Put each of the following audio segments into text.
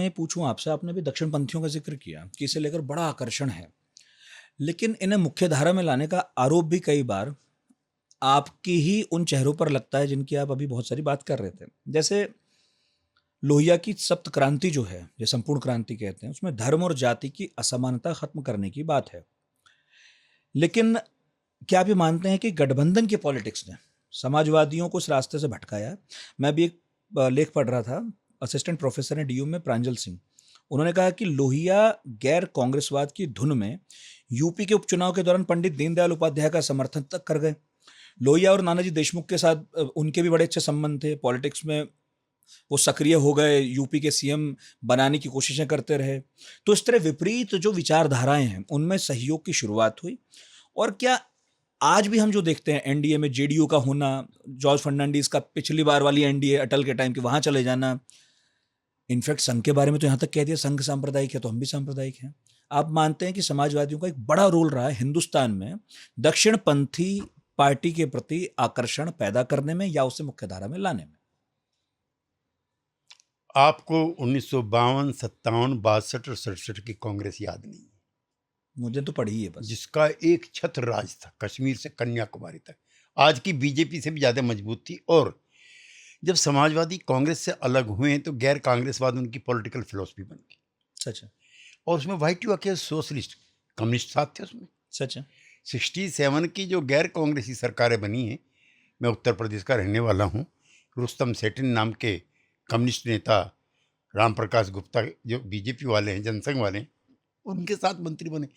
मैं पूछूं आपसे, आपने भी दक्षिण पंथियों का जिक्र किया कि इसे लेकर बड़ा आकर्षण है, लेकिन इन्हें मुख्य धारा में लाने का आरोप भी कई बार आपकी ही उन चेहरों पर लगता है जिनकी आप अभी बहुत सारी बात कर रहे थे। जैसे लोहिया की सप्त क्रांति जो है, जो संपूर्ण क्रांति कहते हैं, उसमें धर्म और जाति की असमानता खत्म करने की बात है। लेकिन क्या आप ये मानते हैं कि गठबंधन की पॉलिटिक्स ने समाजवादियों को इस रास्ते से भटकाया है? मैं भी एक लेख पढ़ रहा था, असिस्टेंट प्रोफेसर हैं डीयू में, प्रांजल सिंह। उन्होंने कहा कि लोहिया गैर कांग्रेसवाद की धुन में यूपी के उपचुनाव के दौरान पंडित दीनदयाल उपाध्याय का समर्थन तक कर गए। लोहिया और नानाजी देशमुख के साथ उनके भी बड़े अच्छे संबंध थे, पॉलिटिक्स में वो सक्रिय हो गए, यूपी के सीएम बनाने की कोशिशें करते रहे। तो इस तरह विपरीत जो विचारधाराएं हैं उनमें सहयोग की शुरुआत हुई। और क्या आज भी हम जो देखते हैं एनडीए में जेडीयू का होना, जॉर्ज फर्नांडीज का पिछली बार वाली एनडीए अटल के टाइम की वहां चले जाना, इनफैक्ट संघ के बारे में तो यहां तक कह दिया संघ सांप्रदायिक है तो हम भी सांप्रदायिक हैं। आप मानते हैं कि समाजवादियों का एक बड़ा रोल रहा है हिंदुस्तान में दक्षिणपंथी पार्टी के प्रति आकर्षण पैदा करने में या उसे मुख्यधारा में लाने में? आपको 1952, 57, 62 और 67 की कांग्रेस याद नहीं है? मुझे तो पढ़ी है बस। जिसका एक छत्र राज था कश्मीर से कन्याकुमारी तक, आज की बीजेपी से भी ज्यादा मजबूत थी। और जब समाजवादी कांग्रेस से अलग हुए तो गैर कांग्रेसवाद उनकी पॉलिटिकल फिलोसफी बन गई। सच है। और उसमें वाइट टू के सोशलिस्ट कम्युनिस्ट साथ थे उसमें। सच है। 67 की जो गैर कांग्रेसी सरकारें बनी हैं, मैं उत्तर प्रदेश का रहने वाला हूँ, रुस्तम सेठिन नाम के कम्युनिस्ट नेता, राम प्रकाश गुप्ता जो बीजेपी वाले हैं, जनसंघ वाले हैं, उनके साथ मंत्री बने।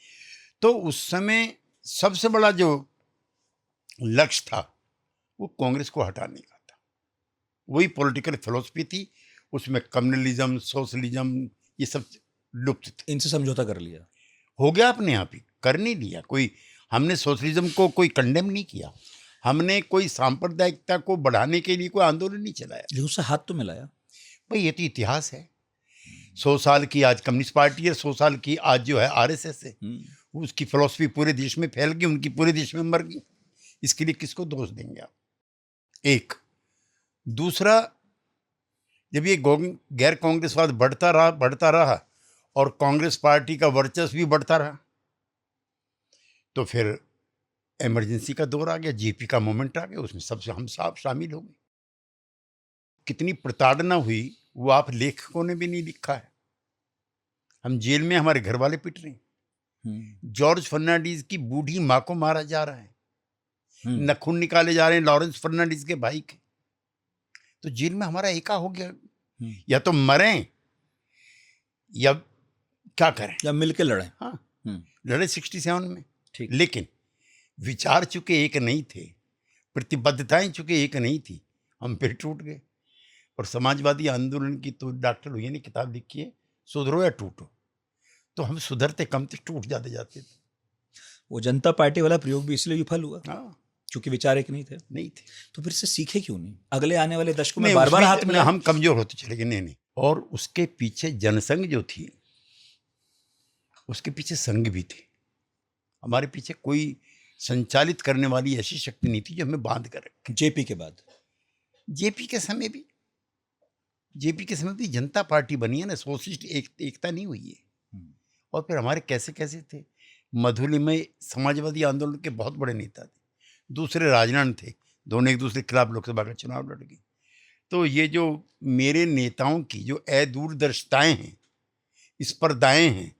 तो उस समय सबसे बड़ा जो लक्ष्य था वो कांग्रेस को हटाने का था। वही पॉलिटिकल फिलोसफी थी, उसमें कम्युनलिज्म, सोशलिज्म ये सब लुप्त थे। इनसे समझौता कर लिया हो गया अपने आप ही, कर नहीं लिया कोई। हमने सोशलिज्म को कोई कंडेम नहीं किया, हमने कोई सांप्रदायिकता को बढ़ाने के लिए कोई आंदोलन नहीं चलाया, लेकिन उससे हाथ तो मिलाया। भाई ये तो इतिहास है। 100 साल की आज कम्युनिस्ट पार्टी है, 100 साल की आज जो है आरएसएस है। उसकी फिलॉसफी पूरे देश में फैल गई, उनकी पूरे देश में मर गई। इसके लिए किसको दोष देंगे आप? एक दूसरा, जब ये गैर कांग्रेसवाद बढ़ता रहा और कांग्रेस पार्टी का वर्चस्व भी बढ़ता रहा, तो फिर इमरजेंसी का दौर आ गया, जेपी का मोमेंट आ गया, उसमें सबसे हम सब शामिल हो गए। कितनी प्रताड़ना हुई वो आप लेखकों ने भी नहीं लिखा है। हम जेल में, हमारे घर वाले पिट रहे हैं, जॉर्ज फर्नांडीज की बूढ़ी माँ को मारा जा रहा है, नखून निकाले जा रहे हैं लॉरेंस फर्नांडीज के भाई के। तो जेल में हमारा एका हो गया, या तो मरें या क्या करें, या मिलके लड़ें। हाँ, लड़े 67 में, ठीक। लेकिन विचार चुके एक नहीं थे, प्रतिबद्धताएं चुके एक नहीं थी, हम फिर टूट गए। और समाजवादी आंदोलन की तो डॉक्टर लोहिया ने किताब लिखी है, सुधरो या टूटो। तो हम सुधरते कम थे, टूट जाते थे। वो जनता पार्टी वाला प्रयोग भी इसलिए विफल हुआ, हाँ, क्योंकि विचार एक नहीं थे। तो फिर से सीखे क्यों नहीं? अगले आने वाले दशकों में बार बार हाथ में हम कमजोर होते चले गए। नहीं। और उसके पीछे जनसंघ जो थी, उसके पीछे संघ भी थे। हमारे पीछे कोई संचालित करने वाली ऐसी शक्ति नहीं थी जो हमें बांध कर रखे। जेपी के बाद, जेपी के समय भी जनता पार्टी बनी है ना, सोशलिस्ट एकता नहीं हुई है। और फिर हमारे कैसे थे, मधुली में समाजवादी आंदोलन के बहुत बड़े नेता थे, दूसरे राजनारायण थे, दोनों एक दूसरे के खिलाफ लोकसभा का चुनाव लड़ गए। तो ये जो मेरे नेताओं की जो दूरदर्शिताएं हैं, स्पर्धाएं हैं,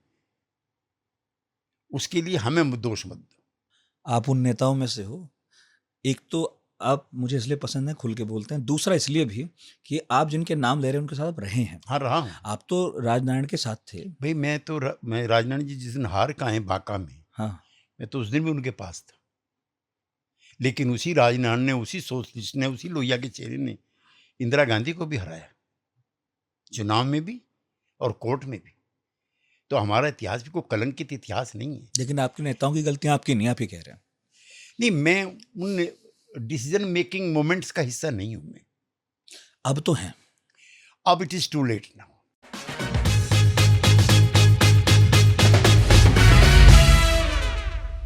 उसके लिए हमें दोष मत दो। आप उन नेताओं में से हो। एक तो आप मुझे इसलिए पसंद है, खुल के बोलते हैं, दूसरा इसलिए भी कि आप जिनके नाम ले रहे हैं उनके साथ आप रहे हैं। हाँ, रहा हूँ। आप तो राजनारायण के साथ थे। भाई मैं राजनारायण जी जिस दिन हार का है बांका में, हाँ, मैं तो उस दिन भी उनके पास था। लेकिन उसी राजनारायण ने, उसी सोशलिस्ट ने, उसी लोहिया के चेहरे ने इंदिरा गांधी को भी हराया, चुनाव में भी और कोर्ट में भी। तो हमारा इतिहास भी कोई कलंकित इतिहास नहीं है। लेकिन आपके नेताओं की गलतियां आपकी नहीं, आप ही कह रहे हैं। नहीं, मैं उन डिसीजन मेकिंग मोमेंट्स का हिस्सा नहीं हूं मैं। अब तो हैं। अब it is too late now.